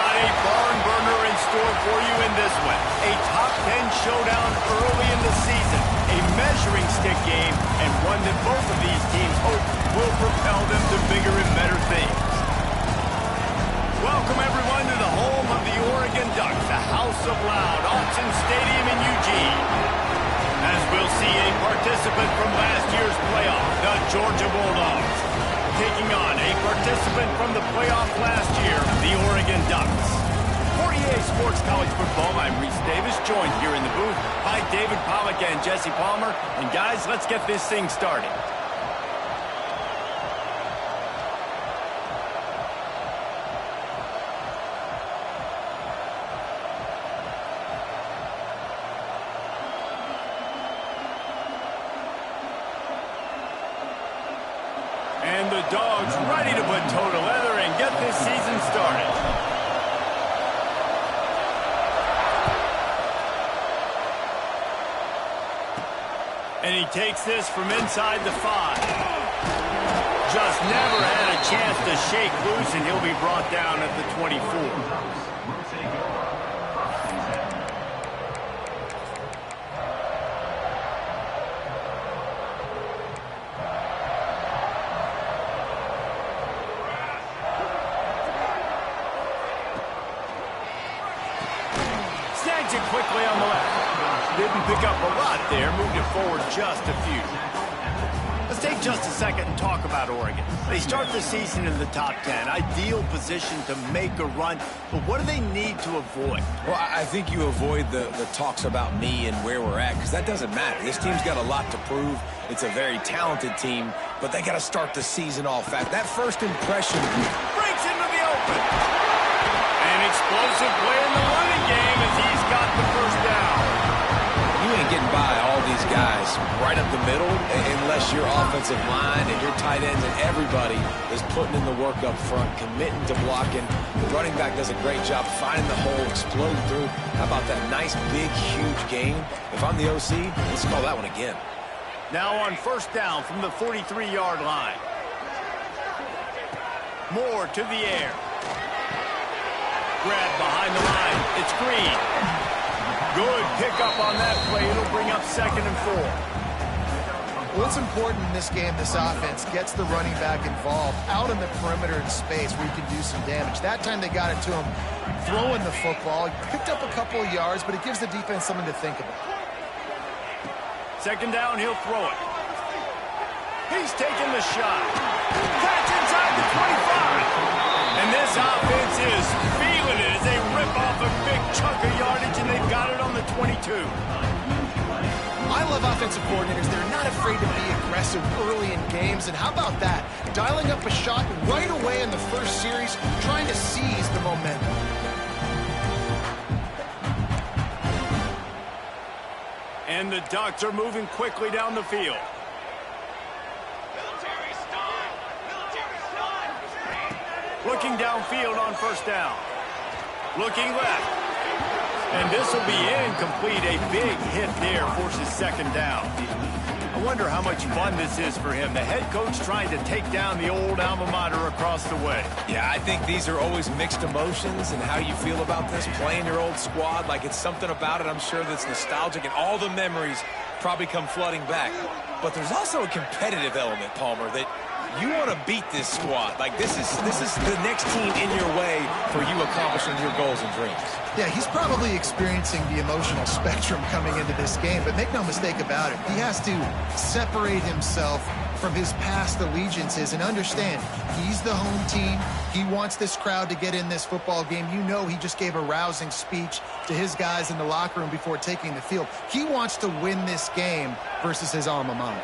got a barn burner in store for you in this one. A top 10 showdown early in the season. A measuring stick game, and one that both of these teams hope will propel them to bigger and better things. Welcome, everyone, to the home of the Oregon Ducks, the House of Loud, Autzen Stadium in Eugene. As we'll see a participant from last year's playoff, the Georgia Bulldogs, taking on a participant from the playoff last year, the Oregon Ducks. For EA Sports College Football, I'm Reese Davis, joined here in the booth by David Pollack and Jesse Palmer. And guys, let's get this thing started. And the Dogs ready to put toe to leather and get this season started. And he takes this from inside the 5. Just never had a chance to shake loose, and he'll be brought down at the 24. It quickly on the left. Didn't pick up a lot there, moved it forward just a few. Let's take just a second and talk about Oregon. They start the season in the top 10, ideal position to make a run, but what do they need to avoid? Well, I think you avoid the talks about me and where we're at, because that doesn't matter. This team's got a lot to prove. It's a very talented team, but they got to start the season off fast. That first impression breaks into the open. An explosive play in the running game as he's got the first down. You ain't getting by all these guys right up the middle unless your offensive line and your tight ends and everybody is putting in the work up front, committing to blocking. The running back does a great job finding the hole, exploding through. How about that nice, big, huge gain? If I'm the OC, let's call that one again. Now on first down from the 43-yard line. Moore to the air. Grab behind the line. It's Green. Good pickup on that play. It'll bring up 2nd and 4. What's important in this game, this offense gets the running back involved out in the perimeter in space where you can do some damage. That time they got it to him throwing the football. He picked up a couple of yards, but it gives the defense something to think about. 2nd down, he'll throw it. He's taking the shot. Catch inside the 25. And this offense is feeling it as they rip off a big chunk of yardage, and they've got it on the 22. I love offensive coordinators. They're not afraid to be aggressive early in games. And how about that? Dialing up a shot right away in the first series, trying to seize the momentum. And the Ducks are moving quickly down the field. Looking downfield on first down. Looking left. And this will be incomplete. A big hit there forces 2nd down. I wonder how much fun this is for him. The head coach trying to take down the old alma mater across the way. Yeah, I think these are always mixed emotions and how you feel about this, playing your old squad. Like, it's something about it, I'm sure, that's nostalgic, and all the memories probably come flooding back. But there's also a competitive element, Palmer, that you want to beat this squad. Like, this is the next team in your way for you accomplishing your goals and dreams. Yeah, he's probably experiencing the emotional spectrum coming into this game, but make no mistake about it, he has to separate himself from his past allegiances and understand he's the home team. He wants this crowd to get in this football game. You know, he just gave a rousing speech to his guys in the locker room before taking the field. He wants to win this game versus his alma mater.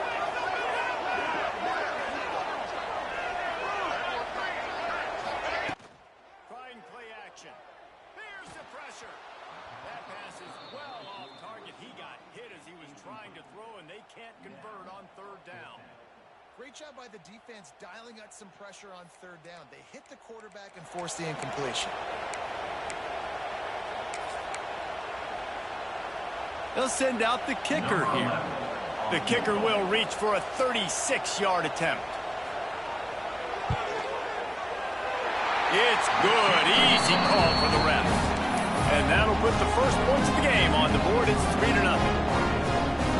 Great job by the defense dialing up some pressure on 3rd down. They hit the quarterback and forced the incompletion. They'll send out the kicker here. The kicker will reach for a 36-yard attempt. It's good. Easy call for the refs. And that'll put the first points of the game on the board. It's 3-0.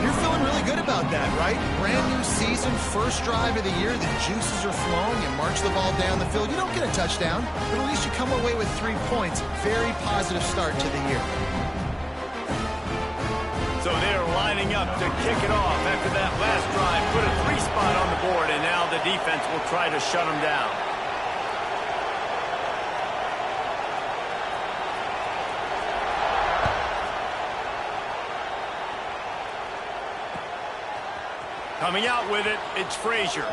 You're feeling really good about that, right? Brand new season, first drive of the year. The juices are flowing. You march the ball down the field. You don't get a touchdown, but at least you come away with 3 points. Very positive start to the year. So they're lining up to kick it off after that last drive. Put a 3 spot on the board, and now the defense will try to shut them down. Coming out with it, it's Frazier.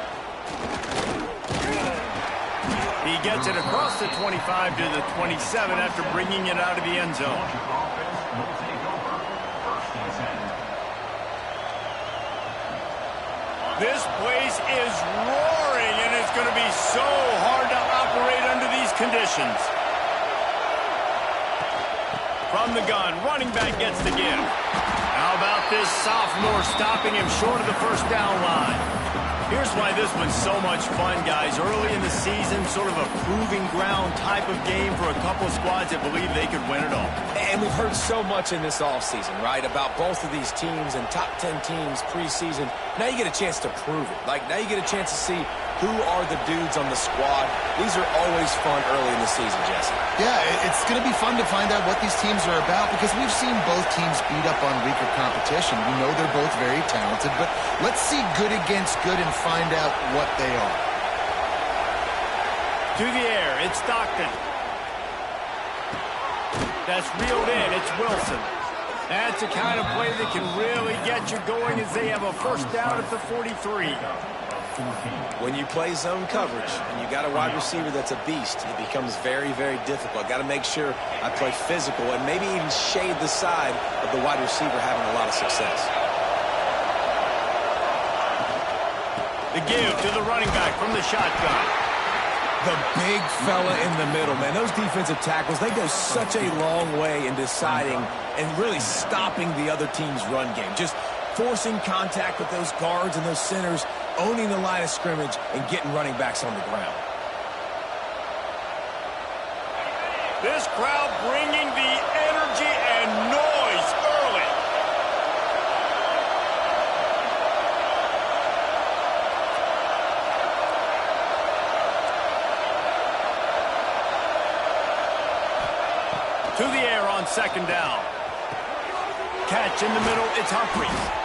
He gets it across the 25 to the 27 after bringing it out of the end zone. This place is roaring, and it's going to be so hard to operate under these conditions. From the gun, running back gets the give. How about this sophomore stopping him short of the first down line? Here's why this one's so much fun, guys. Early in the season, sort of a proving ground type of game for a couple squads that believe they could win it all. And we've heard so much in this offseason, right, about both of these teams and top 10 teams preseason. Now you get a chance to prove it. Like, now you get a chance to see who are the dudes on the squad. These are always fun early in the season, Jesse. Yeah, it's going to be fun to find out what these teams are about because we've seen both teams beat up on weaker competition. We know they're both very talented, but let's see good against good and find out what they are. To the air, it's Stockton. That's reeled in, it's Wilson. That's the kind of play that can really get you going as they have a first down at the 43. When you play zone coverage and you got a wide receiver that's a beast, it becomes very, very difficult. Got to make sure I play physical and maybe even shade the side of the wide receiver having a lot of success. The give to the running back from the shotgun. The big fella in the middle, man. Those defensive tackles, they go such a long way in deciding and really stopping the other team's run game. Just forcing contact with those guards and those centers, owning the line of scrimmage, and getting running backs on the ground. This crowd bringing the energy and noise early. To the air on second down. Catch in the middle, it's Humphries.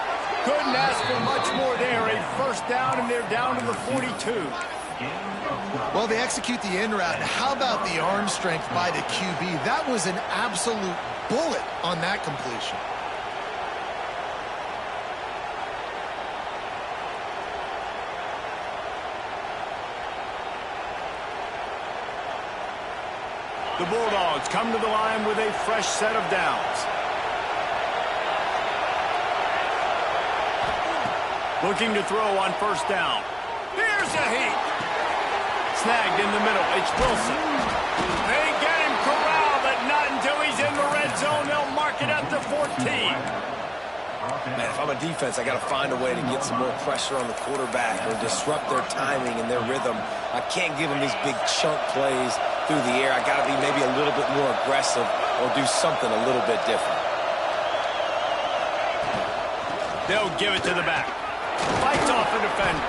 Couldn't ask for much more there. A first down, and they're down to the 42. Well, they execute the in route. How about the arm strength by the QB? That was an absolute bullet on that completion. The Bulldogs come to the line with a fresh set of downs. Looking to throw on first down. Here's a heat. Snagged in the middle. It's Wilson. They get him corralled, but not until he's in the red zone. They'll mark it at the 14. Man, if I'm a defense, I got to find a way to get some more pressure on the quarterback or disrupt their timing and their rhythm. I can't give them these big chunk plays through the air. I got to be maybe a little bit more aggressive or do something a little bit different. They'll give it to the back. Fights off the defender.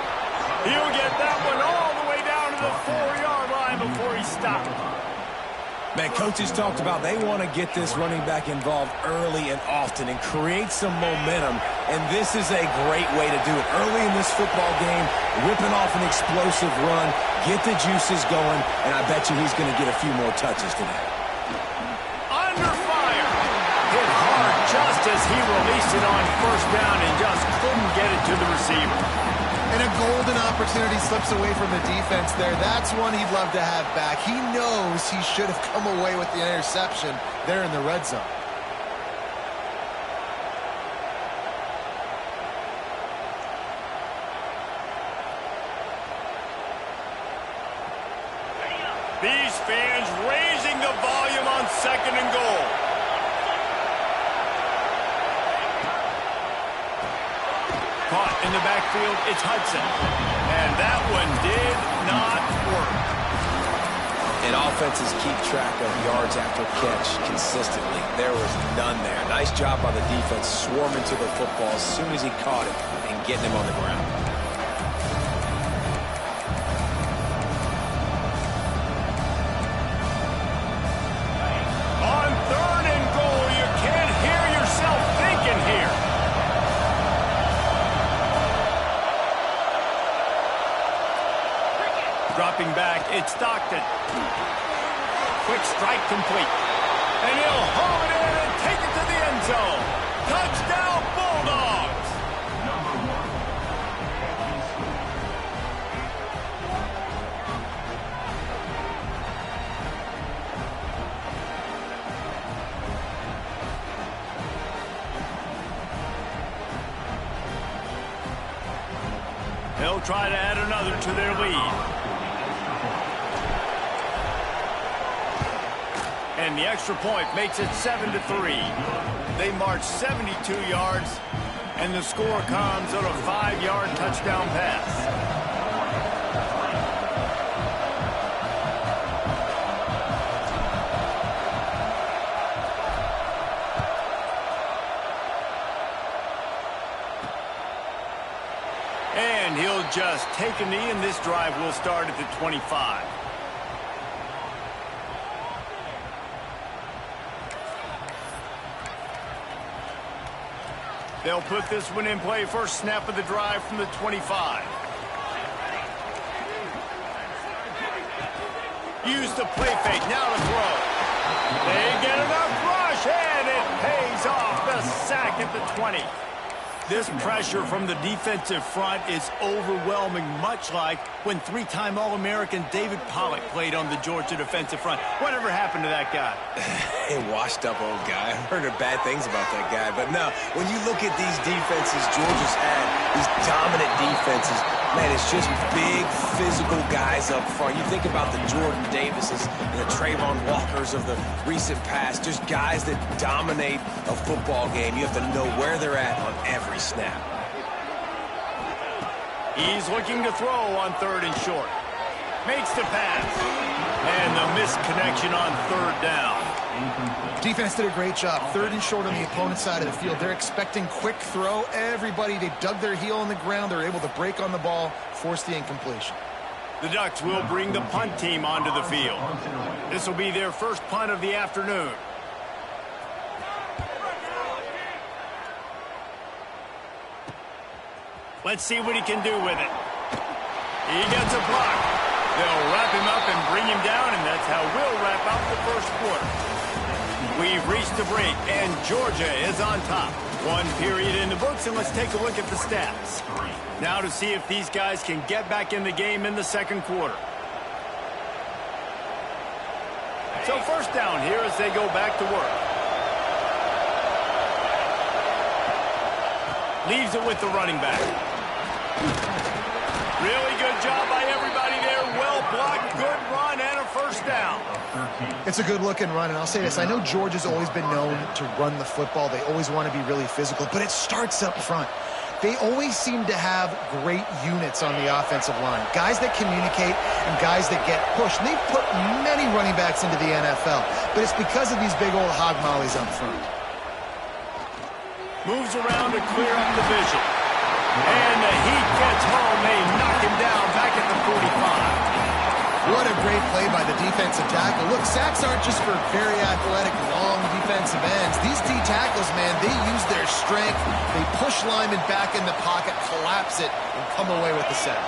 He'll get that one all the way down to the 4-yard line before he stopped. Man, coaches talked about they want to get this running back involved early and often and create some momentum, and this is a great way to do it. Early in this football game, ripping off an explosive run, get the juices going, and I bet you he's going to get a few more touches today. Under fire. Hit hard just as he released it on first down and just couldn't get it to the receiver. And a golden opportunity slips away from the defense there. That's one he'd love to have back. He knows he should have come away with the interception there in the red zone. These fans raising the volume on second and goal. Caught in the backfield, it's Hudson. And that one did not work. And offenses keep track of yards after catch consistently. There was none there. Nice job by the defense swarming to the football as soon as he caught it and getting him on the ground. On 3rd and goal, you can't hear yourself thinking here. Dropping back, it's Stockton. Quick strike complete. And he'll haul it in and take it to the end zone. Touchdown, Bulldogs! They'll try to add another to their lead. And the extra point makes it 7-3. They march 72 yards, and the score comes on a 5-yard touchdown pass. And he'll just take a knee, and this drive will start at the 25. They'll put this one in play. First snap of the drive from the 25. Use the play fake. Now to throw. They get enough rush, and it pays off. The sack at the 20. This pressure from the defensive front is overwhelming, much like when 3-time All-American David Pollack played on the Georgia defensive front. Whatever happened to that guy? A washed-up old guy. I've heard bad things about that guy. But no, when you look at these defenses Georgia's had, these dominant defenses, man, it's just big, physical guys up front. You think about the Jordan Davises and the Trayvon Walkers of the recent past, just guys that dominate a football game. You have to know where they're at on every snap. He's looking to throw on 3rd and short. Makes the pass. And the missed connection on 3rd down. Defense did a great job. 3rd and short on the opponent's side of the field. They're expecting quick throw. Everybody, they dug their heel on the ground. They're able to break on the ball, force the incompletion. The Ducks will bring the punt team onto the field. This will be their first punt of the afternoon. Let's see what he can do with it. He gets a block. They'll wrap him up and bring him down, and that's how we'll wrap up the first quarter. We've reached the break, and Georgia is on top. 1 period in the books, and let's take a look at the stats. Now to see if these guys can get back in the game in the second quarter. So first down here as they go back to work. Leaves it with the running back. Really good job by everybody there. Well blocked, good run, and a first down. It's a good-looking run, and I'll say this. I know Georgia's always been known to run the football. They always want to be really physical, but it starts up front. They always seem to have great units on the offensive line. Guys that communicate and guys that get pushed. And they've put many running backs into the NFL, but it's because of these big old hog mollies up front. Moves around to clear up the vision. And the heat gets home. They knock him down back at the 45. What a great play by the defensive tackle. Look, sacks aren't just for very athletic, long defensive ends. These D tackles, man, they use their strength. They push linemen back in the pocket, collapse it, and come away with the sack.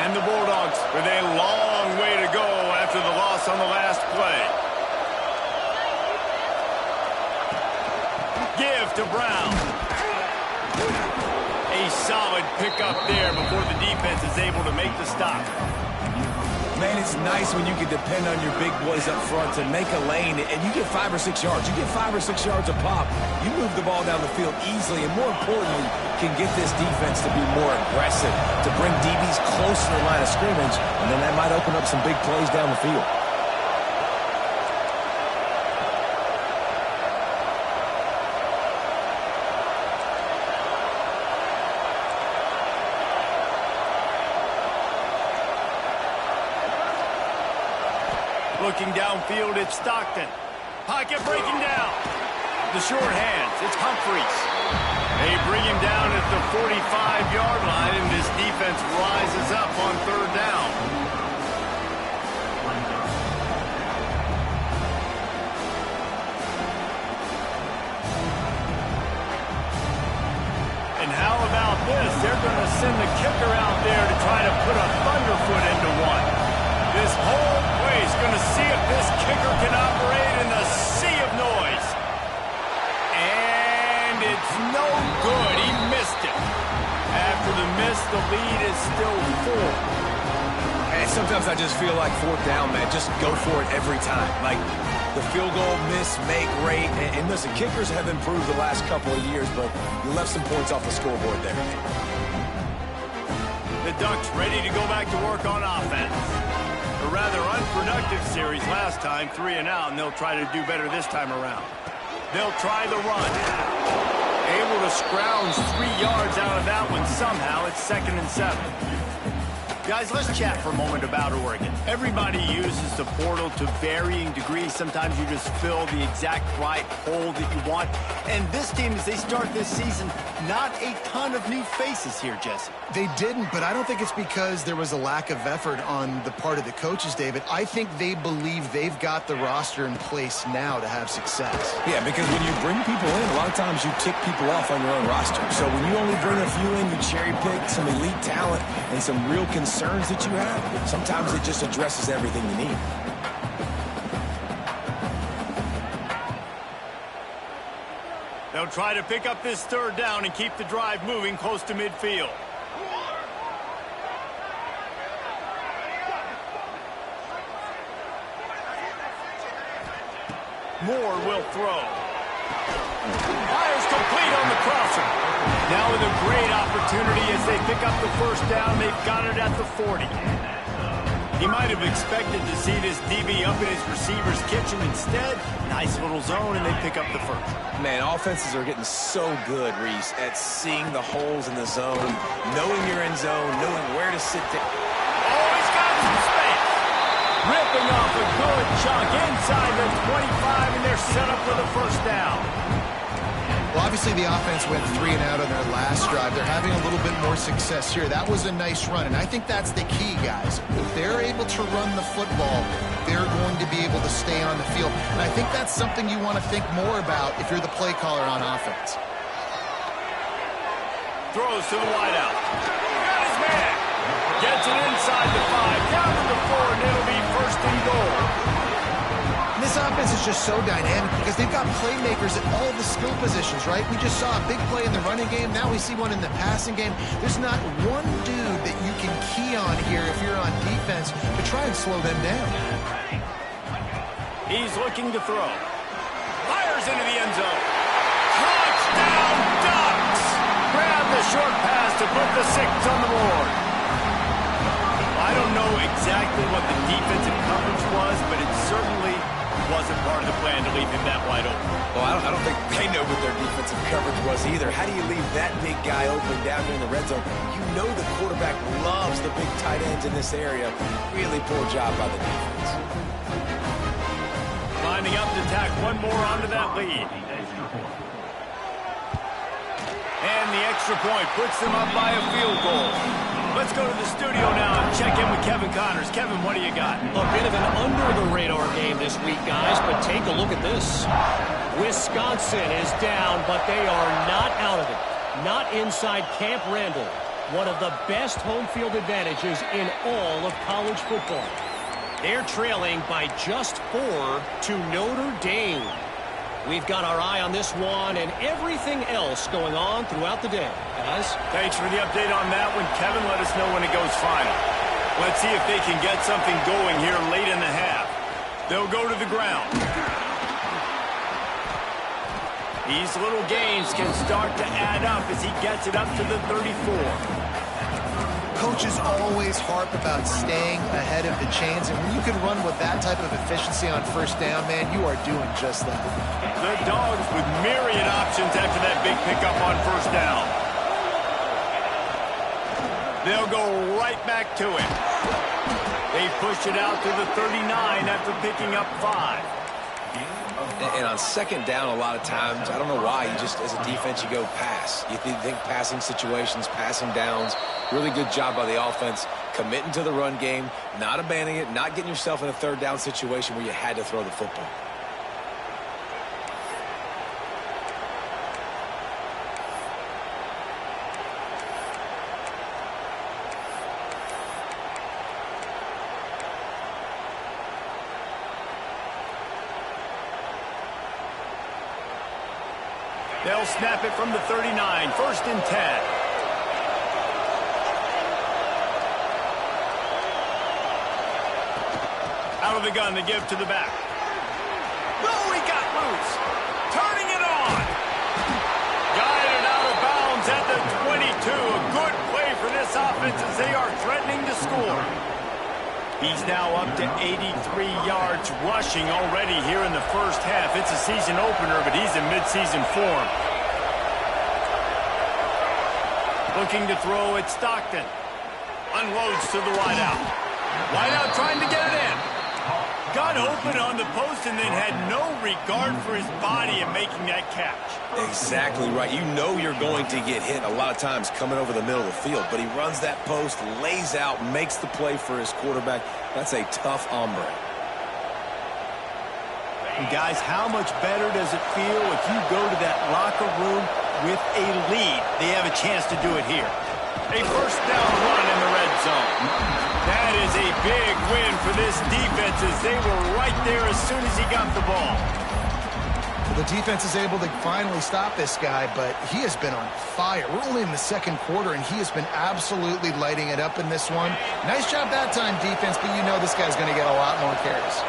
And the Bulldogs with a long way to go after the loss on the last play. Give to Brown. A solid pickup there before the defense is able to make the stop. Man, it's nice when you can depend on your big boys up front to make a lane, and you get 5 or 6 yards. You get 5 or 6 yards a pop. You move the ball down the field easily, and more importantly, can get this defense to be more aggressive, to bring DBs close to the line of scrimmage, and then that might open up some big plays down the field. looking downfield, it's Stockton. Pocket breaking down. The short hands, it's Humphries. They bring him down at the 45-yard line, and this defense rises up on third down. And how about this? They're going to send the kicker out there to try to put a thunderfoot into one. This whole place going to see if this kicker can operate in the sea of noise. And it's no good. He missed it. After the miss, the lead is still 4. And sometimes I just feel like fourth down, man. Just go for it every time. Like the field goal, miss, make, rate. And listen, kickers have improved the last couple of years, but you left some points off the scoreboard there. The Ducks ready to go back to work on offense. A rather unproductive series last time, 3 and out, and they'll try to do better this time around. They'll try the run. Able to scrounge 3 yards out of that one somehow. It's 2nd and 7. Guys, let's chat for a moment about Oregon. Everybody uses the portal to varying degrees. Sometimes you just fill the exact right hole that you want. And this team, as they start this season, not a ton of new faces here, Jesse. They didn't, but I don't think it's because there was a lack of effort on the part of the coaches, David. I think they believe they've got the roster in place now to have success. Yeah, because when you bring people in, a lot of times you tick people off on your own roster. So when you only bring a few in, you cherry pick some elite talent and some real concerns that you have. Sometimes it just addresses everything you need. They'll try to pick up this third down and keep the drive moving close to midfield. Moore will throw. Fires complete on the crosser. Now with a great opportunity as they pick up the first down. They've got it at the 40. He might have expected to see this DB up in his receiver's kitchen. Instead, nice little zone, and they pick up the first. Man, offenses are getting so good, Reese, at seeing the holes in the zone, knowing your end zone, knowing where to sit down. Oh, he's got some space. Ripping off a good chunk inside the 25, and they're set up for the first down. Well, obviously the offense went 3 and out on their last drive. They're having a little bit more success here. That was a nice run, and I think that's the key, guys. If they're able to run the football, they're going to be able to stay on the field. And I think that's something you want to think more about if you're the play caller on offense. Throws to the wideout. Got his man. Gets it inside the 5, down to the 4, and it'll be 1st and goal. This offense is just so dynamic because they've got playmakers at all the skill positions, right? We just saw a big play in the running game. Now we see one in the passing game. There's not one dude that you can key on here if you're on defense to try and slow them down. He's looking to throw. Fires into the end zone. Touchdown, Ducks! Grab the short pass to put the 6 on the board. I don't know exactly what the defensive coverage was, but it certainly wasn't part of the plan to leave him that wide open. Well, I don't think they know what their defensive coverage was either. How do you leave that big guy open down here in the red zone? You know the quarterback loves the big tight ends in this area. Really poor job by the defense. Lining up to tack one more onto that lead. And the extra point puts them up by a field goal. Let's go to the studio now and check in with Kevin Connors. Kevin, what do you got? A bit of an under-the-radar game this week, guys, but take a look at this. Wisconsin is down, but they are not out of it. Not inside Camp Randall, one of the best home field advantages in all of college football. They're trailing by just 4 to Notre Dame. We've got our eye on this one and everything else going on throughout the day. Guys? Thanks for the update on that one, Kevin. Let us know when it goes final. Let's see if they can get something going here late in the half. They'll go to the ground. These little gains can start to add up as he gets it up to the 34. Coaches always harp about staying ahead of the chains, and when you can run with that type of efficiency on first down, man, you are doing just that. The Dogs with myriad options after that big pickup on first down. They'll go right back to it. They push it out to the 39 after picking up 5. And on second down, a lot of times, I don't know why, you just, as a defense, you go pass. You think passing situations, passing downs. Really good job by the offense, committing to the run game, not abandoning it, not getting yourself in a third down situation where you had to throw the football. They'll snap it from the 39, 1st and 10. Out of the gun to give to the back. Oh, he got loose. Turning it on. Guided out of bounds at the 22. A good play for this offense as they are threatening to score. He's now up to 83 yards rushing already here in the first half. It's a season opener, but he's in midseason form. Looking to throw at Stockton. Unloads to the wideout. Wideout trying to get it in. Got open on the post and then had no regard for his body in making that catch. Exactly right. You know you're going to get hit a lot of times coming over the middle of the field, but he runs that post, lays out, makes the play for his quarterback. That's a tough hombre. And guys, how much better does it feel if you go to that locker room with a lead? They have a chance to do it here. A first down run in the red zone. That is a big win for this defense as they were right there as soon as he got the ball. The defense is able to finally stop this guy, but he has been on fire. We're only in the second quarter, and he has been absolutely lighting it up in this one. Nice job that time, defense, but you know this guy's going to get a lot more carries.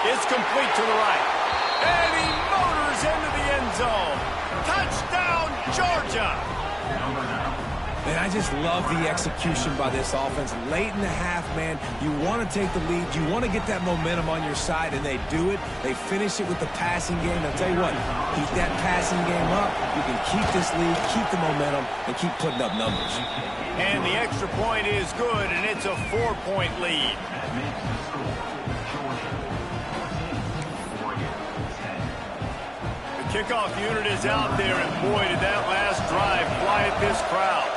It's complete to the right. And he motors into the end zone. Touchdown, Georgia. Man, I just love the execution by this offense. Late in the half, man, you want to take the lead. You want to get that momentum on your side, and they do it. They finish it with the passing game. I'll tell you what, keep that passing game up. You can keep this lead, keep the momentum, and keep putting up numbers. And the extra point is good, and it's a 4-point lead. Kickoff unit is out there, and boy, did that last drive quiet this crowd.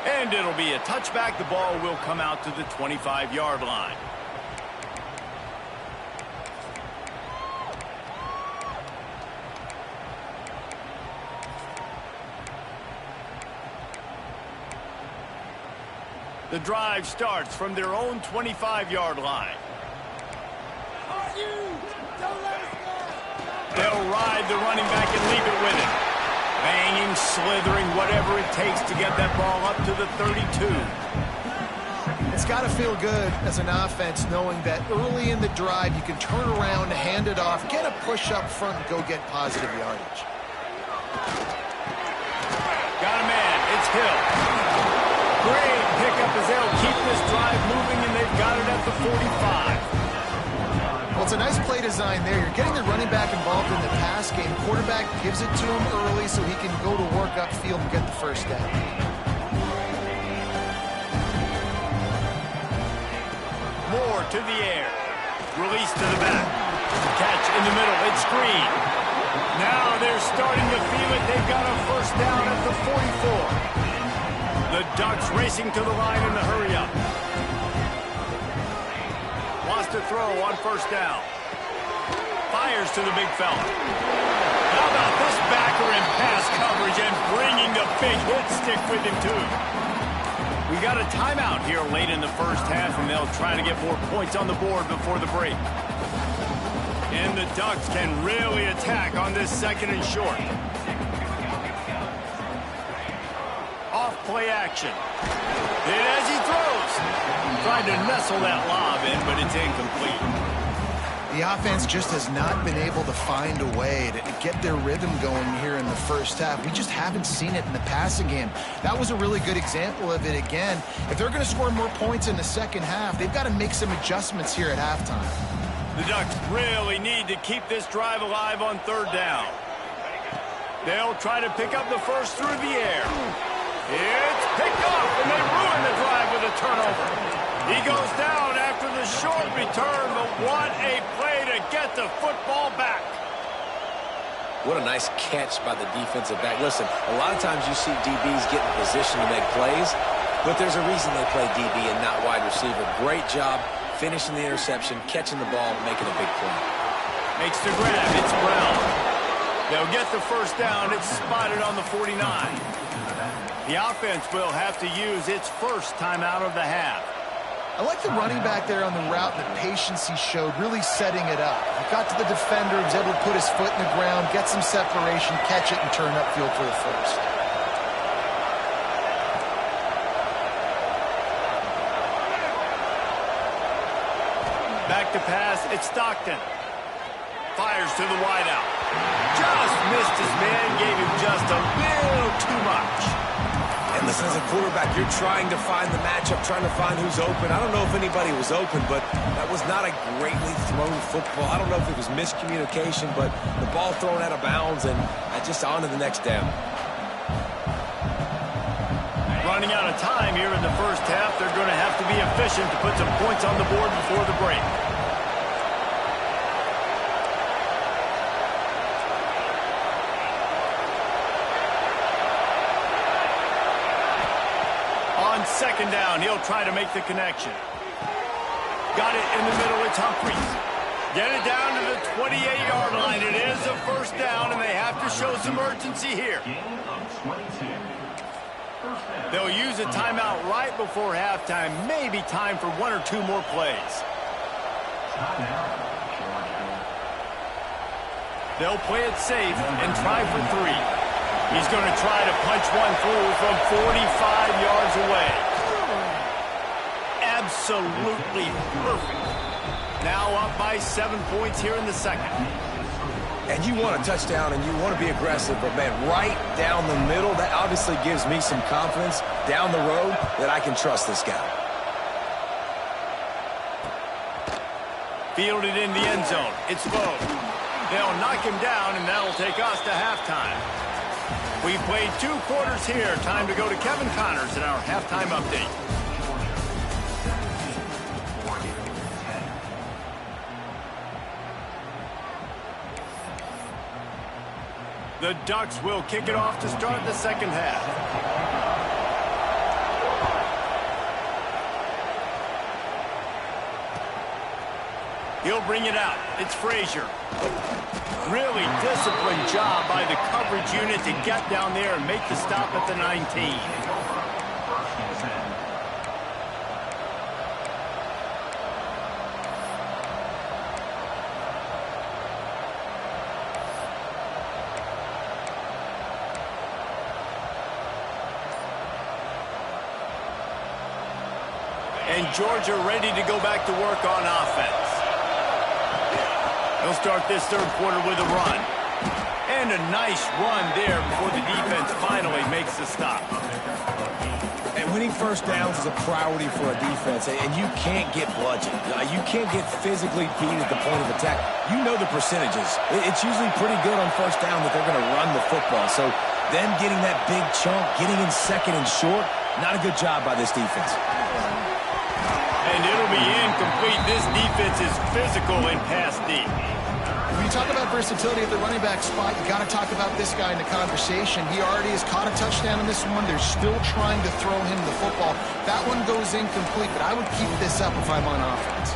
And it'll be a touchback. The ball will come out to the 25-yard line. The drive starts from their own 25-yard line. They'll ride the running back and leave it with him. Banging, slithering, whatever it takes to get that ball up to the 32. It's got to feel good as an offense knowing that early in the drive you can turn around, hand it off, get a push up front, and go get positive yardage. Got a man. It's Hill. Great pickup as they'll keep this drive moving, and they've got it at the 45. Well, it's a nice play design there. You're getting the running back involved in the pass game. Quarterback gives it to him early so he can go to work upfield and get the first down. Moore to the air. Release to the back. Catch in the middle. It's screen. Now they're starting to feel it. They've got a first down at the 44. The Ducks racing to the line in the hurry-up. Wants to throw on first down. Fires to the big fella. How about this backer in pass coverage and bringing the big hit stick with him, too. We got a timeout here late in the first half, and they'll try to get more points on the board before the break. And the Ducks can really attack on this second and short. Off-play action. And as he throws, tried to nestle that lob in, but it's incomplete. The offense just has not been able to find a way to get their rhythm going here in the first half. We just haven't seen it in the passing game. That was a really good example of it again. If they're going to score more points in the second half, they've got to make some adjustments here at halftime. The Ducks really need to keep this drive alive on third down. They'll try to pick up the first through the air. It's picked off, and they ruin the drive with a turnover. He goes down after the short return, but what a play to get the football back. What a nice catch by the defensive back. Listen, a lot of times you see DBs get in position to make plays, but there's a reason they play DB and not wide receiver. Great job finishing the interception, catching the ball, making a big play. Makes the grab. It's Brown. They'll get the first down. It's spotted on the 49. The offense will have to use its first timeout of the half. I like the running back there on the route and the patience he showed, really setting it up. He got to the defender, was able to put his foot in the ground, get some separation, catch it, and turn upfield for the first. Back to pass. It's Stockton. Fires to the wideout. Just missed his man, gave him just a little too much. And listen, as a quarterback, you're trying to find the matchup, trying to find who's open. I don't know if anybody was open, but that was not a greatly thrown football. I don't know if it was miscommunication, but the ball thrown out of bounds and just on to the next down. Running out of time here in the first half. They're going to have to be efficient to put some points on the board before the break. On second down, he'll try to make the connection. Got it in the middle. It's Humphries. Get it down to the 28-yard line. It is a first down, and they have to show some urgency here. They'll use a timeout right before halftime. Maybe time for one or two more plays. They'll play it safe and try for three. He's going to try to punch one through from 45 yards away. Absolutely perfect. Now up by 7 points here in the second. And you want a touchdown and you want to be aggressive, but, man, right down the middle, that obviously gives me some confidence down the road that I can trust this guy. Fielded in the end zone. It's Vogt. They'll knock him down, and that'll take us to halftime. We've played 2 quarters here. Time to go to Kevin Connors in our halftime update. The Ducks will kick it off to start the second half. He'll bring it out. It's Frazier. Really disciplined job by the coverage unit to get down there and make the stop at the 19. And Georgia ready to go back to work on offense. They'll start this third quarter with a run. And a nice run there before the defense finally makes the stop. And winning first downs is a priority for a defense, and you can't get bludgeoned. You can't get physically beat at the point of attack. You know the percentages. It's usually pretty good on first down that they're going to run the football. So them getting that big chunk, getting in second and short, not a good job by this defense. And it'll be incomplete. This defense is physical and pass deep. When you talk about versatility at the running back spot, you got to talk about this guy in the conversation. He already has caught a touchdown in this one. They're still trying to throw him the football. That one goes incomplete, but I would keep this up if I'm on offense.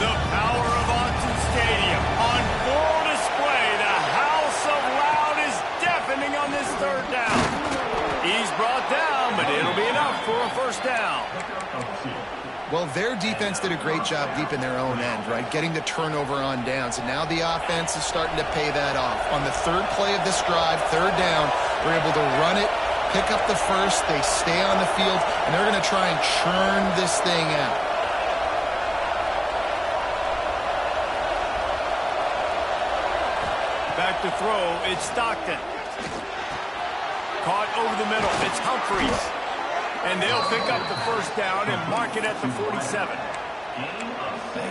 The power of Autzen Stadium on full display. The House of Loud is deafening on this third down. He's brought down, but it'll be enough for a first down. Well, their defense did a great job deep in their own end, right? Getting the turnover on downs. And now the offense is starting to pay that off. On the third play of this drive, third down, we're able to run it, pick up the first, they stay on the field, and they're going to try and churn this thing out. Back to throw, it's Stockton. Caught over the middle, it's Humphries. And they'll pick up the first down and mark it at the 47.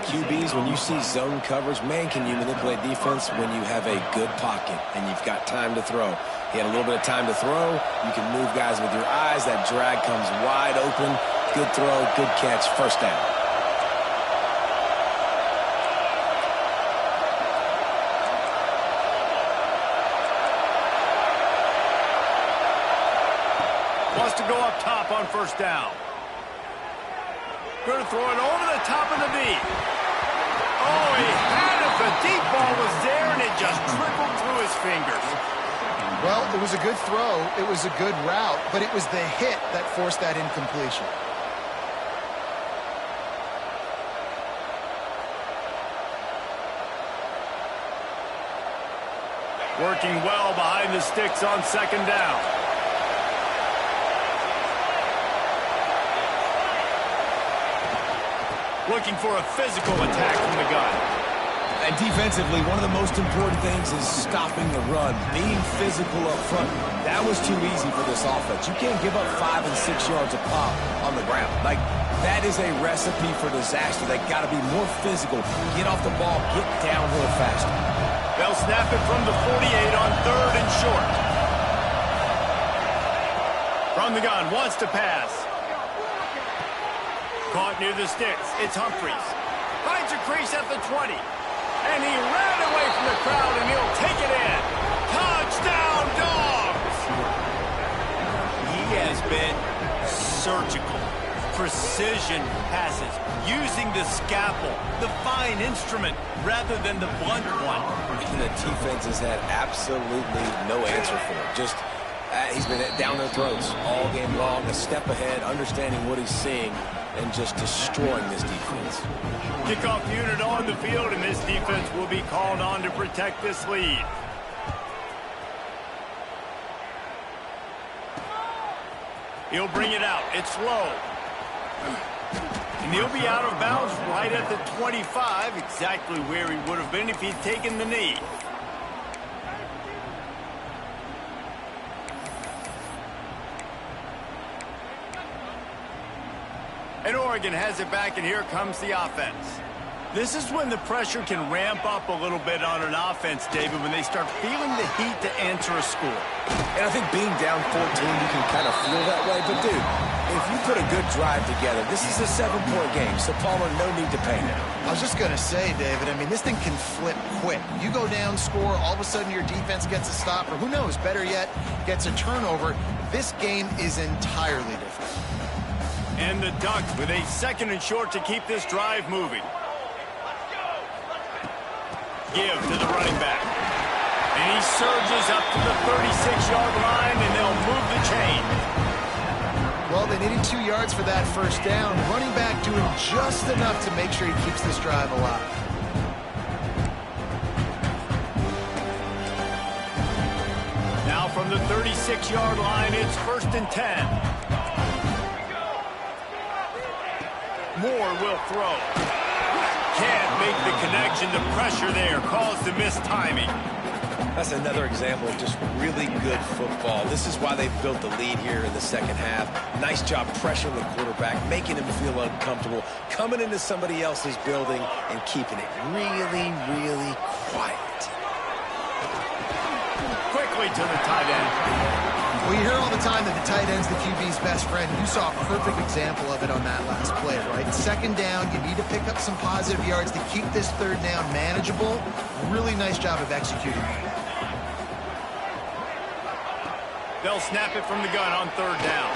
QBs, when you see zone coverage, man, can you manipulate defense when you have a good pocket and you've got time to throw. He had a little bit of time to throw. You can move guys with your eyes. That drag comes wide open. Good throw, good catch, first down. Wants to go up top on first down. Going to throw it over the top of the knee. Oh, he had it. The deep ball was there, and it just trickled through his fingers. Well, it was a good throw. It was a good route, but it was the hit that forced that incompletion. Working well behind the sticks on second down. Looking for a physical attack from the gun. And defensively, one of the most important things is stopping the run, being physical up front. That was too easy for this offense. You can't give up 5 and 6 yards a pop on the ground. Like, that is a recipe for disaster. They got to be more physical. Get off the ball, get downhill faster. They'll snap it from the 48 on third and short. From the gun, wants to pass. Caught near the sticks. It's Humphries. Finds a crease at the 20. And he ran away from the crowd, and he'll take it in. Touchdown, Dogs! He has been surgical. Precision passes. Using the scalpel, the fine instrument, rather than the blunt one. And the defense has had absolutely no answer for it. Just, he's been down their throats all game long, a step ahead, understanding what he's seeing, and just destroying this defense. Kickoff unit on the field, and this defense will be called on to protect this lead. He'll bring it out. It's low. And he'll be out of bounds right at the 25, exactly where he would have been if he'd taken the knee. And Oregon has it back, and here comes the offense. This is when the pressure can ramp up a little bit on an offense, David, when they start feeling the heat to answer a score. And I think being down 14, you can kind of feel that way. But, dude, if you put a good drive together, this is a 7-point game, so Palmer, no need to panic. I was just going to say, David, I mean, this thing can flip quick. You go down, score, all of a sudden your defense gets a stop, or who knows, better yet, gets a turnover. This game is entirely different. And the Ducks with a second and short to keep this drive moving. Give to the running back. And he surges up to the 36-yard line, and they'll move the chain. Well, they needed 2 yards for that first down. Running back doing just enough to make sure he keeps this drive alive. Now from the 36-yard line, it's 1st and 10. Moore will throw. Can't make the connection. The pressure there caused the missed timing. That's another example of just really good football. This is why they've built the lead here in the second half. Nice job pressuring the quarterback, making him feel uncomfortable, coming into somebody else's building and keeping it really, really quiet. Quickly to the tight end. Well, you hear all the time that the tight end's the QB's best friend. You saw a perfect example of it on that last play, right? Second down, you need to pick up some positive yards to keep this third down manageable. Really nice job of executing. They'll snap it from the gun on third down.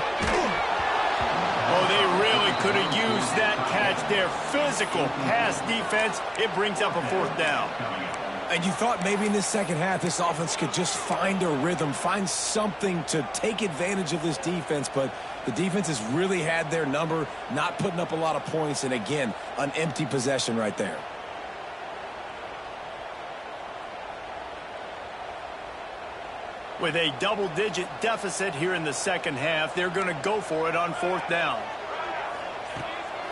Oh, they really could have used that catch there. Physical pass defense. It brings up a 4th down. And you thought maybe in the second half this offense could just find a rhythm, find something to take advantage of this defense, but the defense has really had their number, not putting up a lot of points, and again, an empty possession right there. With a double-digit deficit here in the second half, they're going to go for it on fourth down.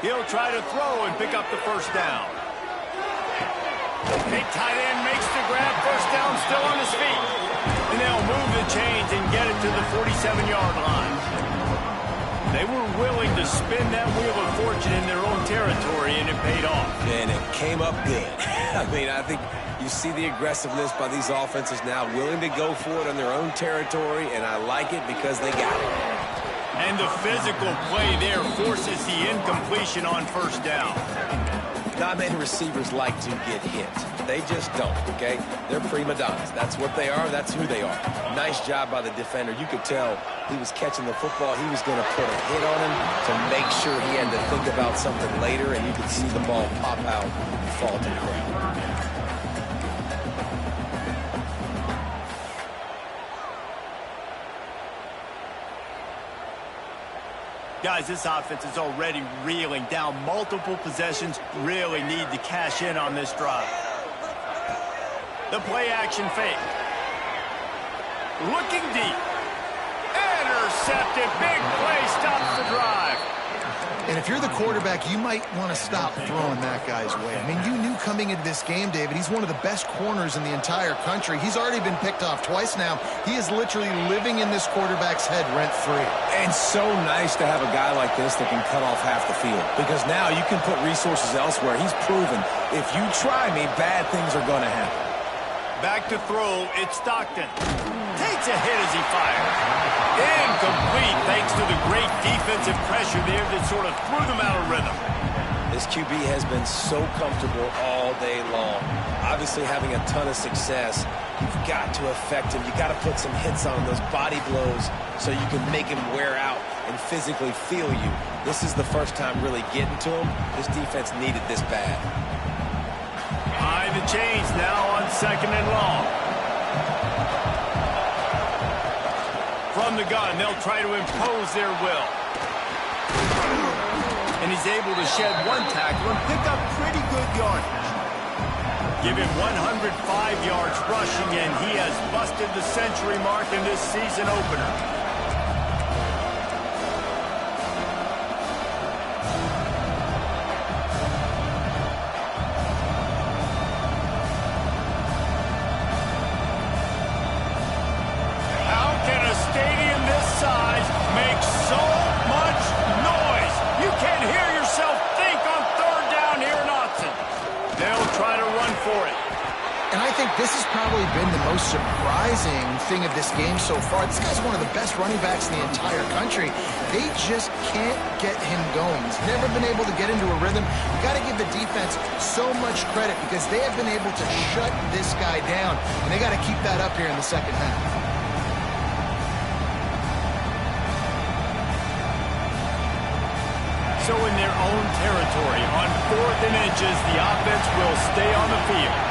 He'll try to throw and pick up the first down. Big tight end makes the grab, first down, still on his feet. And they'll move the chains and get it to the 47-yard line. They were willing to spin that wheel of fortune in their own territory, and it paid off. And it came up good. I mean, I think you see the aggressiveness by these offenses now, willing to go for it on their own territory, and I like it because they got it. And the physical play there forces the incompletion on first down. Not many receivers like to get hit. They just don't, okay? They're prima donnas. That's what they are. That's who they are. Nice job by the defender. You could tell he was catching the football. He was going to put a hit on him to make sure he had to think about something later, and you could see the ball pop out and fall to the ground. Guys, this offense is already reeling down multiple possessions. Really need to cash in on this drive. The play-action fake. Looking deep. Intercepted. Big play stops the drive. And if you're the quarterback, you might want to stop throwing that guy's way. I mean, you knew coming into this game, David, he's one of the best corners in the entire country. He's already been picked off twice now. He is literally living in this quarterback's head rent-free. And so nice to have a guy like this that can cut off half the field, because now you can put resources elsewhere. He's proven if you try me, bad things are going to happen. Back to throw, it's Stockton. Takes a hit as he fires. Incomplete thanks to the great defensive pressure there that sort of threw them out of rhythm. This QB has been so comfortable all day long. Obviously having a ton of success. You've got to affect him. You've got to put some hits on those body blows so you can make him wear out and physically feel you. This is the first time really getting to him. This defense needed this bad. Behind the chains now on second and long. From the gun, they'll try to impose their will. And he's able to shed one tackle and pick up pretty good yardage. Give him 105 yards rushing, and he has busted the century mark in this season opener. This has probably been the most surprising thing of this game so far. This guy's one of the best running backs in the entire country. They just can't get him going. He's never been able to get into a rhythm. You got to give the defense so much credit because they have been able to shut this guy down, and they got to keep that up here in the second half. So in their own territory, on 4th and inches, the offense will stay on the field.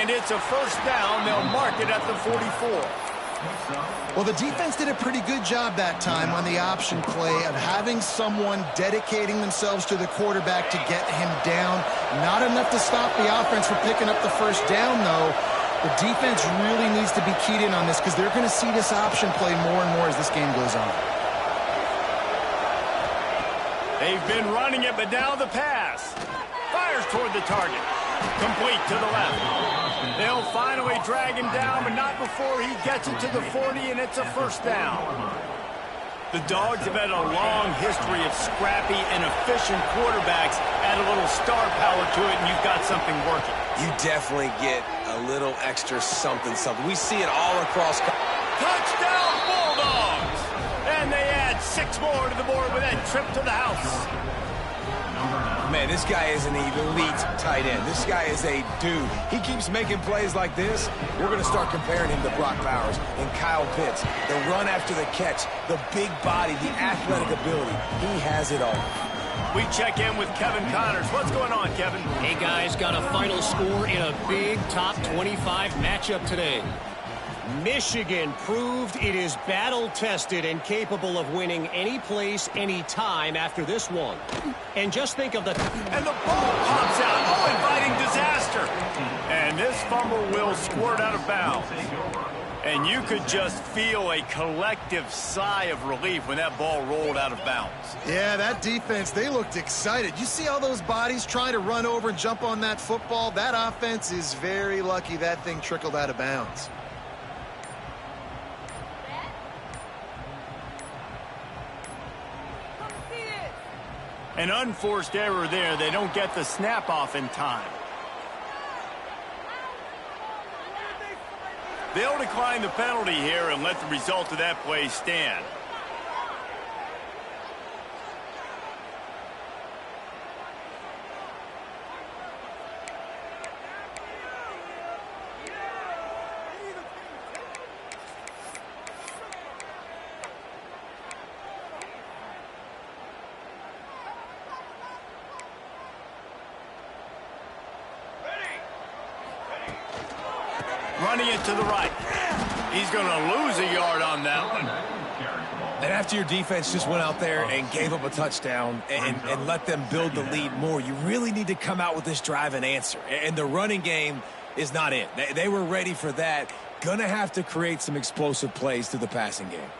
And it's a first down. They'll mark it at the 44. Well, the defense did a pretty good job that time on the option play of having someone dedicating themselves to the quarterback to get him down. Not enough to stop the offense from picking up the first down, though. The defense really needs to be keyed in on this because they're going to see this option play more and more as this game goes on. They've been running it, but now the pass. Fires toward the target. Complete to the left. They'll finally drag him down, but not before he gets it to the 40, and it's a first down. The Dogs have had a long history of scrappy and efficient quarterbacks. Add a little star power to it, and you've got something working. You definitely get a little extra something. We see it all across. Touchdown, Bulldogs! And they add 6 more to the board with that trip to the house. Man, this guy is an elite tight end. This guy is a dude. He keeps making plays like this. We're going to start comparing him to Brock Bowers and Kyle Pitts. The run after the catch, the big body, the athletic ability. He has it all. We check in with Kevin Connors. What's going on, Kevin? Hey, guys, got a final score in a big top 25 matchup today. Michigan proved it is battle-tested and capable of winning any place, any time after this one. And just think of the... And the ball pops out. Oh, inviting disaster. And this fumble will squirt out of bounds. And you could just feel a collective sigh of relief when that ball rolled out of bounds. Yeah, that defense, they looked excited. You see all those bodies trying to run over and jump on that football? That offense is very lucky that thing trickled out of bounds. An unforced error there. They don't get the snap off in time. They'll decline the penalty here and let the result of that play stand. Running it to the right. He's going to lose a yard on that one. And after your defense just went out there and gave up a touchdown and let them build the lead more, you really need to come out with this drive and answer. And the running game is not it. They were ready for that. Gonna have to create some explosive plays through the passing game.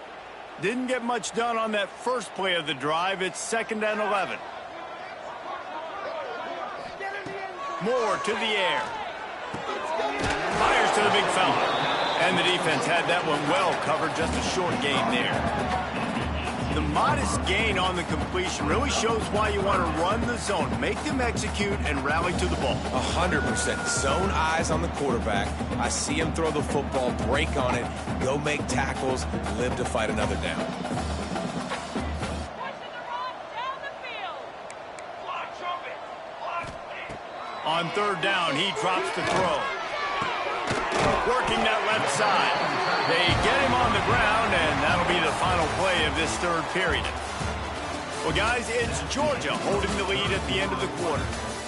Didn't get much done on that first play of the drive. It's 2nd and 11. Moore to the air. Fires to the big fella. And the defense had that one well covered. Just a short gain there. The modest gain on the completion really shows why you want to run the zone. Make them execute and rally to the ball. 100%. Zone eyes on the quarterback. I see him throw the football, break on it, go make tackles, live to fight another down. On 3rd down, he drops to throw. Working that left side. They get him on the ground, and that'll be the final play of this 3rd period. Well, guys, it's Georgia holding the lead at the end of the quarter.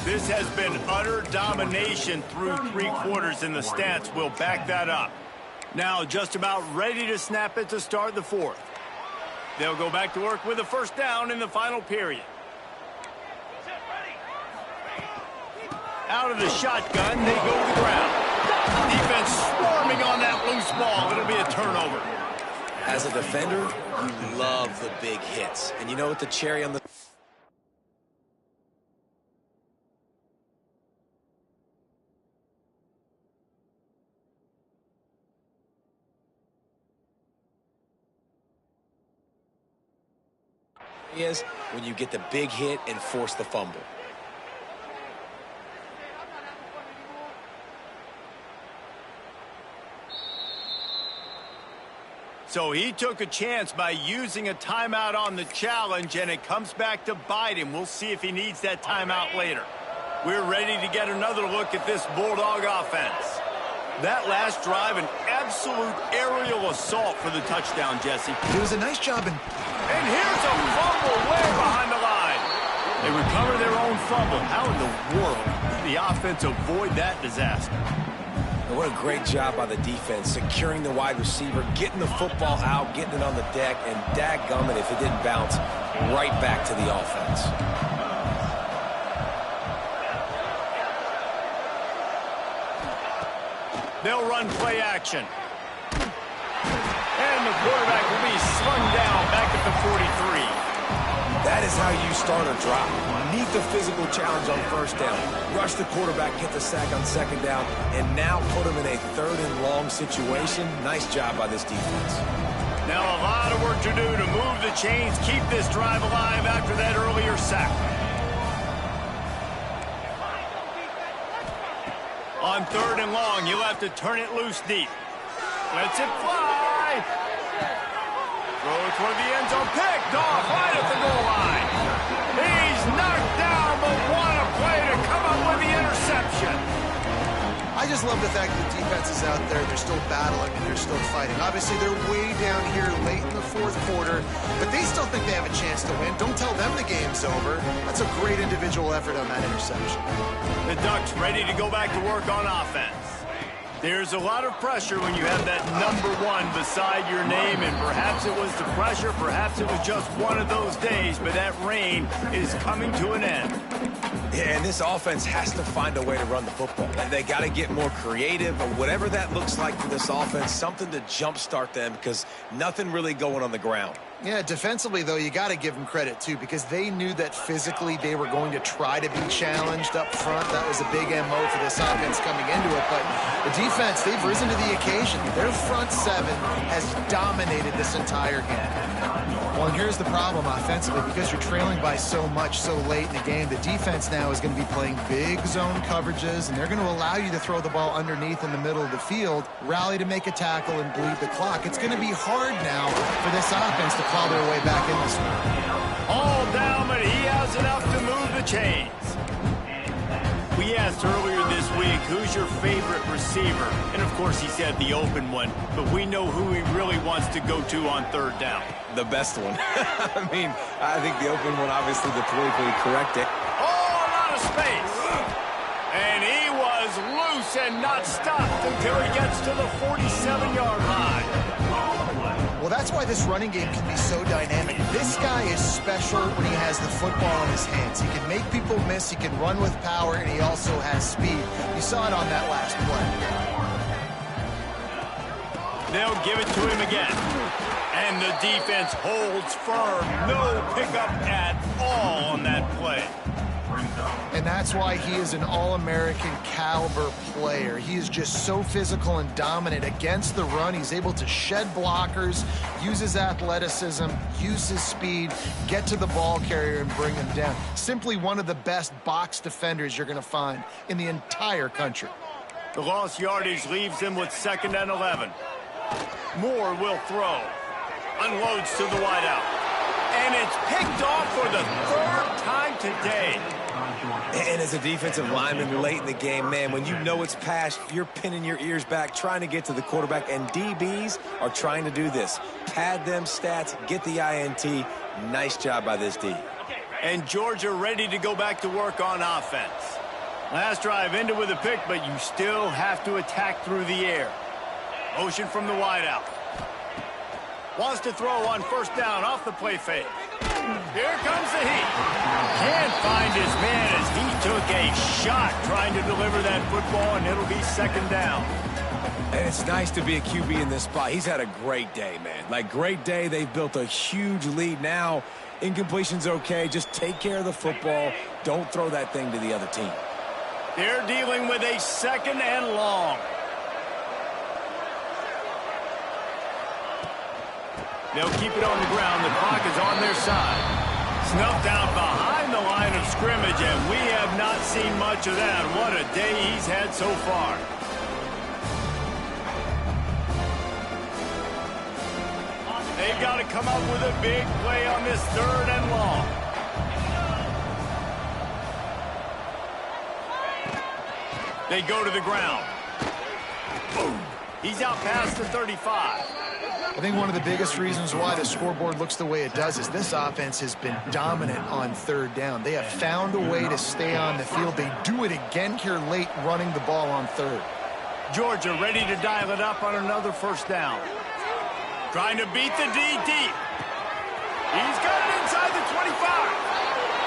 This has been utter domination through 3 quarters, and the stats will back that up. Now, just about ready to snap it to start the 4th. They'll go back to work with a 1st down in the final period. Out of the shotgun, they go to the ground. Defense swarming on that loose ball. It'll be a turnover. As a defender, you love the big hits. And you know what the cherry on the... is when you get the big hit and force the fumble. So he took a chance by using a timeout on the challenge, and it comes back to bite him. We'll see if he needs that timeout later. We're ready to get another look at this Bulldog offense. That last drive, an absolute aerial assault for the touchdown, Jesse. It was a nice job. And here's a fumble way behind the line. They recover their own fumble. How in the world did the offense avoid that disaster? What a great job by the defense, securing the wide receiver, getting the football out, getting it on the deck, and dadgummit if it didn't bounce right back to the offense. They'll run play action. And the quarterback will be slung down back at the 43. That is how you start a drive. Meet the physical challenge on 1st down. Rush the quarterback, get the sack on 2nd down, and now put him in a 3rd and long situation. Nice job by this defense. Now a lot of work to do to move the chains, keep this drive alive after that earlier sack. On 3rd and long, you'll have to turn it loose deep. Lets it fly. Throw toward the end zone, picked off right at the goal line. He's knocked down I just love the fact that the defense is out there. They're still battling and they're still fighting. Obviously, they're way down here late in the fourth quarter, but they still think they have a chance to win. Don't tell them the game's over. That's a great individual effort on that interception. The Ducks ready to go back to work on offense. There's a lot of pressure when you have that number 1 beside your name, and perhaps it was the pressure, perhaps it was just one of those days, but that reign is coming to an end. Yeah, and this offense has to find a way to run the football. They got to get more creative, or whatever that looks like for this offense, something to jumpstart them, because nothing really going on the ground. Yeah, defensively, though, you got to give them credit, too, because they knew that physically they were going to try to be challenged up front. That was a big MO for this offense coming into it. But the defense, they've risen to the occasion. Their front 7 has dominated this entire game. Well, and here's the problem offensively. Because you're trailing by so much so late in the game, the defense now is going to be playing big zone coverages, and they're going to allow you to throw the ball underneath in the middle of the field, rally to make a tackle, and bleed the clock. It's going to be hard now for this offense to claw their way back in this one. All down, but he has enough to move the chains. We asked earlier this week, who's your favorite receiver? And, of course, he said the open one, but we know who he really wants to go to on third down. The best one. I mean, I think the open one, obviously, the politically correct. Oh, a lot of space. And he was loose and not stopped until he gets to the 47-yard line. Well, that's why this running game can be so dynamic. This guy is special when he has the football in his hands. He can make people miss, he can run with power, and he also has speed. You saw it on that last play. They'll give it to him again. And the defense holds firm. No pickup at all on that play. And that's why he is an All-American caliber player. He is just so physical and dominant against the run. He's able to shed blockers, use his athleticism, use his speed, get to the ball carrier and bring him down. Simply one of the best box defenders you're going to find in the entire country. The lost yardage leaves him with 2nd and 11. Moore will throw. Unloads to the wideout. And it's picked off for the 3rd time today. And as a defensive lineman late in the game, man, when you know it's past, you're pinning your ears back, trying to get to the quarterback, and DBs are trying to do this. Pad them stats, get the INT. Nice job by this D. And Georgia ready to go back to work on offense. Last drive ended with a pick, but you still have to attack through the air. Motion from the wideout. Wants to throw on 1st down off the play fake. Here comes the heat. Can't find his man as he took a shot trying to deliver that football, and it'll be 2nd down. And it's nice to be a QB in this spot. He's had a great day, man. Like, great day. They've built a huge lead now. Incompletion's okay. Just take care of the football. Don't throw that thing to the other team. They're dealing with a 2nd and long. They'll keep it on the ground. The clock is on their side. Snuffed out behind the line of scrimmage, and we have not seen much of that. What a day he's had so far. They've got to come up with a big play on this 3rd and long. They go to the ground. Boom. He's out past the 35. I think one of the biggest reasons why the scoreboard looks the way it does is this offense has been dominant on 3rd down. They have found a way to stay on the field. They do it again here late, running the ball on 3rd. Georgia ready to dial it up on another 1st down. Trying to beat the D deep. He's got it inside the 25.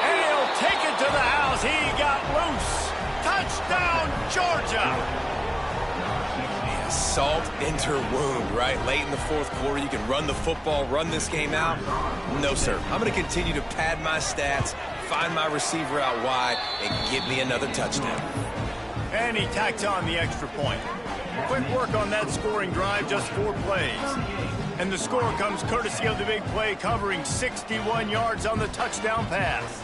And he'll take it to the house. He got loose. Touchdown, Georgia. Salt into wound, right? Late in the 4th quarter, you can run the football, run this game out. No, sir. I'm going to continue to pad my stats, find my receiver out wide, and get me another touchdown. And he tacks on the extra point. Quick work on that scoring drive, just 4 plays. And the score comes courtesy of the big play, covering 61 yards on the touchdown pass.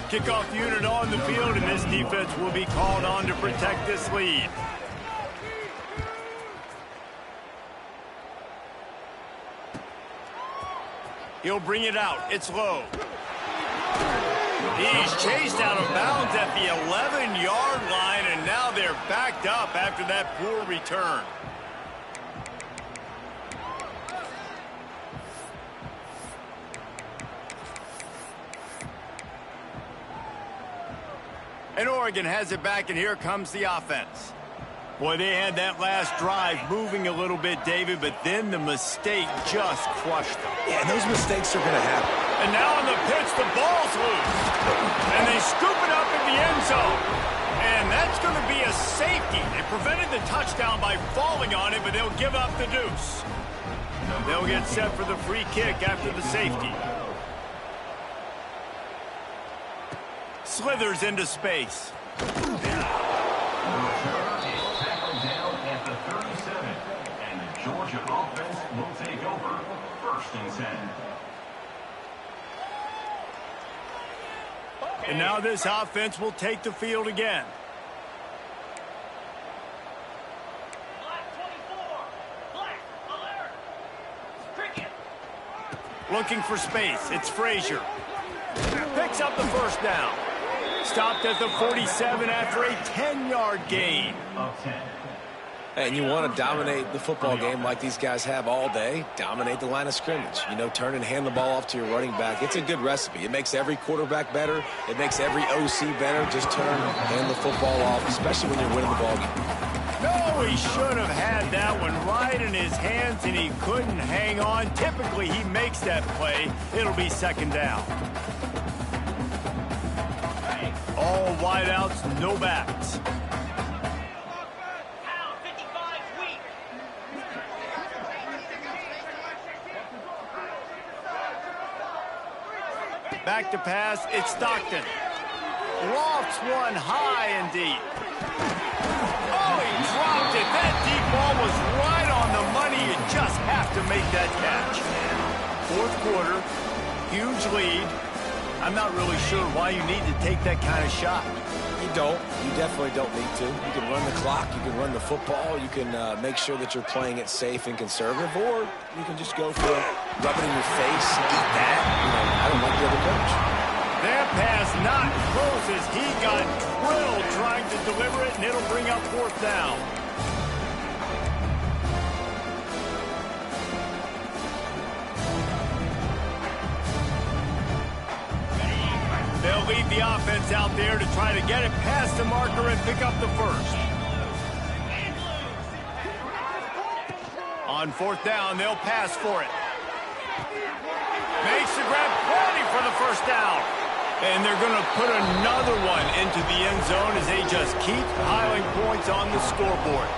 Kickoff unit on the field, and this defense will be called on to protect this lead. He'll bring it out. It's low. He's chased out of bounds at the 11-yard line, and now they're backed up after that poor return. And Oregon has it back, and here comes the offense. Boy, they had that last drive moving a little bit, David, but then the mistake just crushed them. Yeah, and those mistakes are going to happen. And now on the pitch, the ball's loose. And they scoop it up in the end zone. And that's going to be a safety. They prevented the touchdown by falling on it, but they'll give up the deuce. They'll get set for the free kick after the safety. Slithers into space. Tackled down at the 37, and the Georgia offense will take over 1st and 10. And now this offense will take the field again. Looking for space. It's Frazier. Picks up the first down. Stopped at the 47 after a 10-yard gain. And you want to dominate the football game like these guys have all day. Dominate the line of scrimmage. You know, turn and hand the ball off to your running back. It's a good recipe. It makes every quarterback better. It makes every OC better. Just turn and hand the football off, especially when you're winning the ball game. No, he should have had that one right in his hands, and he couldn't hang on. Typically, he makes that play. It'll be 2nd down. All wideouts, no backs. Back to pass, it's Stockton. Lofts one high and deep. Oh, he dropped it. That deep ball was right on the money. You just have to make that catch. 4th quarter, huge lead. I'm not really sure why you need to take that kind of shot. You don't. You definitely don't need to. You can run the clock. You can run the football. You can make sure that you're playing it safe and conservative, or you can just go for rub it in your face and get that. You know, I don't like the other coach. That pass not close as he got drilled trying to deliver it, and it'll bring up 4th down. They'll lead the offense out there to try to get it past the marker and pick up the first. On 4th down, they'll pass for it. Makes the grab, plenty for the first down. And they're going to put another one into the end zone as they just keep piling points on the scoreboard.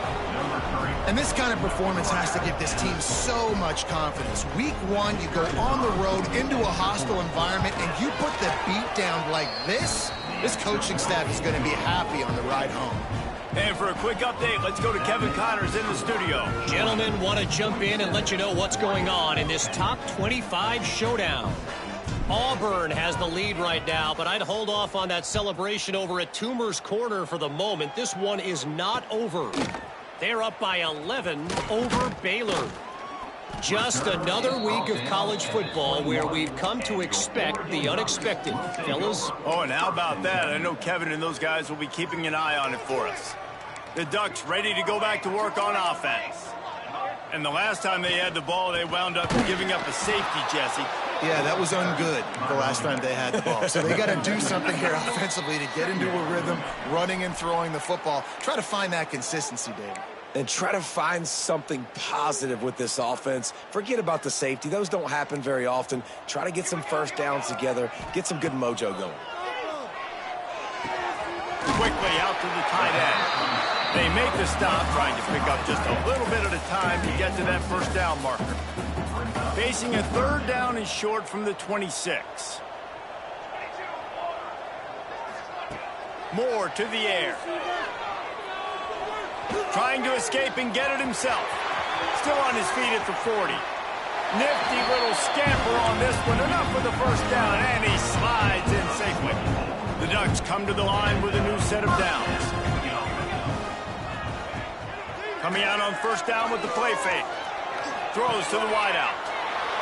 And this kind of performance has to give this team so much confidence. Week 1, you go on the road into a hostile environment, and you put the beat down like this, this coaching staff is going to be happy on the ride home. And for a quick update, let's go to Kevin Connors in the studio. Gentlemen, want to jump in and let you know what's going on in this top 25 showdown. Auburn has the lead right now, but I'd hold off on that celebration over at Toomer's Corner for the moment. This one is not over. They're up by 11 over Baylor. Just another week of college football where we've come to expect the unexpected, fellas. Oh, and how about that? I know Kevin and those guys will be keeping an eye on it for us. The Ducks ready to go back to work on offense. And the last time they had the ball, they wound up giving up a safety, Jesse. Yeah, that was ungood the last time they had the ball. So they got to do something here offensively to get into a rhythm, running and throwing the football. Try to find that consistency, David. And try to find something positive with this offense. Forget about the safety. Those don't happen very often. Try to get some first downs together. Get some good mojo going. Quickly out to the tight end. They make the stop, trying to pick up just a little bit at a time to get to that first down marker. Facing a 3rd down and short from the 26. Moore to the air. Trying to escape and get it himself. Still on his feet at the 40. Nifty little scamper on this one. Enough for the first down, and he slides in safely. The Ducks come to the line with a new set of downs. Coming out on first down with the play fake. Throws to the wideout.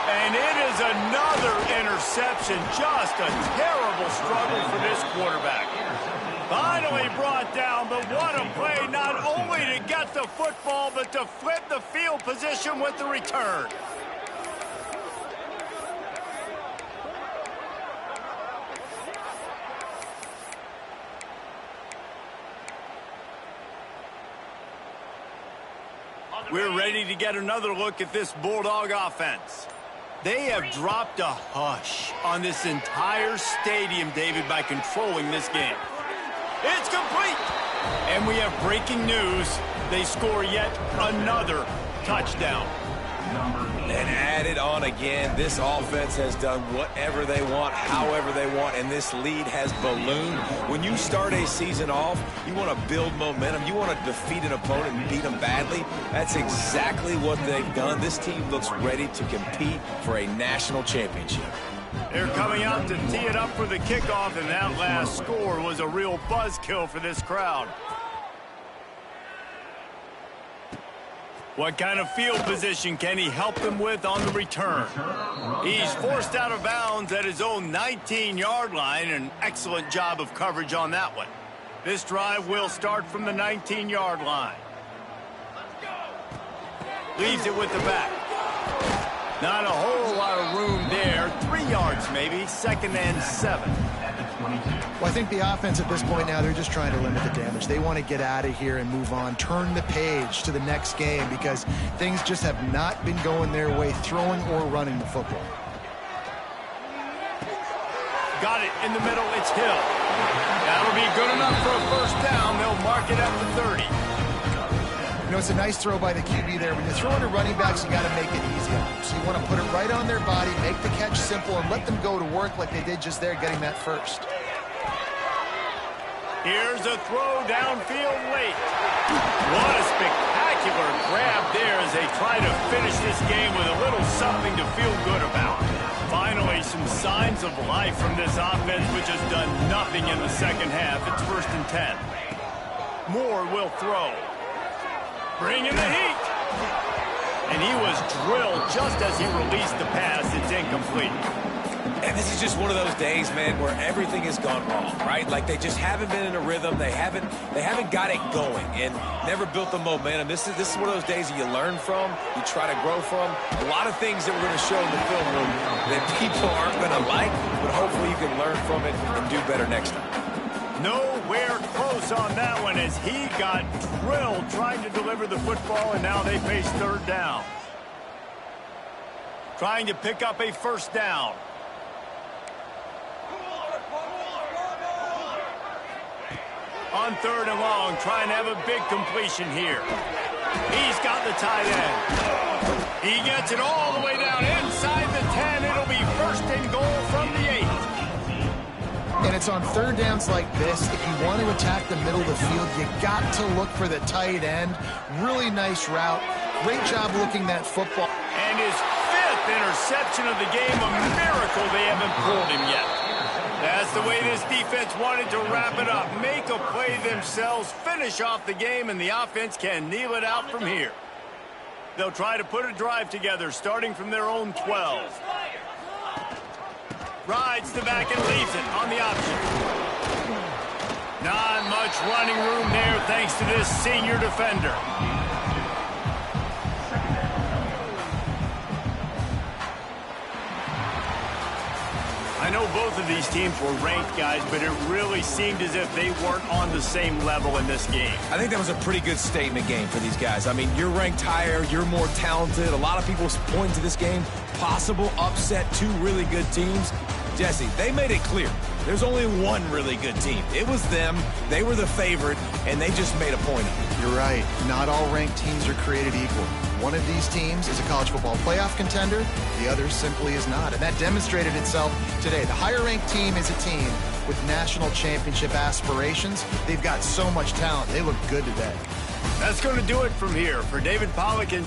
And it is another interception. Just a terrible struggle for this quarterback. Finally brought down, but what a play, not only to get the football, but to flip the field position with the return. We're ready to get another look at this Bulldog offense. They have dropped a hush on this entire stadium, David, by controlling this game. It's complete! And we have breaking news. They score yet another touchdown. And add it on again. This offense has done whatever they want, however they want, and this lead has ballooned. When you start a season off, you want to build momentum. You want to defeat an opponent and beat them badly. That's exactly what they've done. This team looks ready to compete for a national championship. They're coming out to tee it up for the kickoff, and that last score was a real buzzkill for this crowd. What kind of field position can he help them with on the return? He's forced out of bounds at his own 19-yard line. An excellent job of coverage on that one. This drive will start from the 19-yard line. Leaves it with the back. Not a whole lot of room there. 3 yards maybe. 2nd and 7. Well, I think the offense at this point now, they're just trying to limit the damage. They want to get out of here and move on, turn the page to the next game because things just have not been going their way, throwing or running the football. Got it in the middle. It's Hill. That'll be good enough for a first down. They'll mark it at the 30. You know, it's a nice throw by the QB there. When you're throwing to running backs, you got to make it easy on them. So you want to put it right on their body, make the catch simple, and let them go to work like they did just there, getting that first. Here's a throw downfield late. What a spectacular grab there as they try to finish this game with a little something to feel good about. Finally, some signs of life from this offense, which has done nothing in the second half. It's 1st and 10. Moore will throw. Bringing the heat. And he was drilled just as he released the pass. It's incomplete. And this is just one of those days, man, where everything has gone wrong, right? Like they just haven't been in a rhythm. They haven't got it going and never built the momentum. This is one of those days that you learn from, you try to grow from. A lot of things that we're going to show in the film room that people aren't going to like, but hopefully you can learn from it and do better next time. Nowhere close on that one as he got drilled trying to deliver the football, and now they face 3rd down. Trying to pick up a first down. On 3rd and long, trying to have a big completion here. He's got the tight end. He gets it all the way down inside the 10. It'll be 1st and goal from the 8. And it's on 3rd downs like this. If you want to attack the middle of the field, you got to look for the tight end. Really nice route. Great job looking that football. And his 5th interception of the game. A miracle they haven't pulled him yet. That's the way this defense wanted to wrap it up. Make a play themselves, finish off the game, and the offense can kneel it out from here. They'll try to put a drive together, starting from their own 12. Rides the back and leaves it on the option. Not much running room there thanks to this senior defender. I know both of these teams were ranked, guys, but it really seemed as if they weren't on the same level in this game. I think that was a pretty good statement game for these guys. I mean, you're ranked higher, you're more talented. A lot of people point to this game, possible upset, 2 really good teams. Jesse, they made it clear. There's only one really good team. It was them. They were the favorite, and they just made a point of it. You're right. Not all ranked teams are created equal. One of these teams is a college football playoff contender. The other simply is not. And that demonstrated itself today. The higher-ranked team is a team with national championship aspirations. They've got so much talent. They look good today. That's going to do it from here. For David Pollock and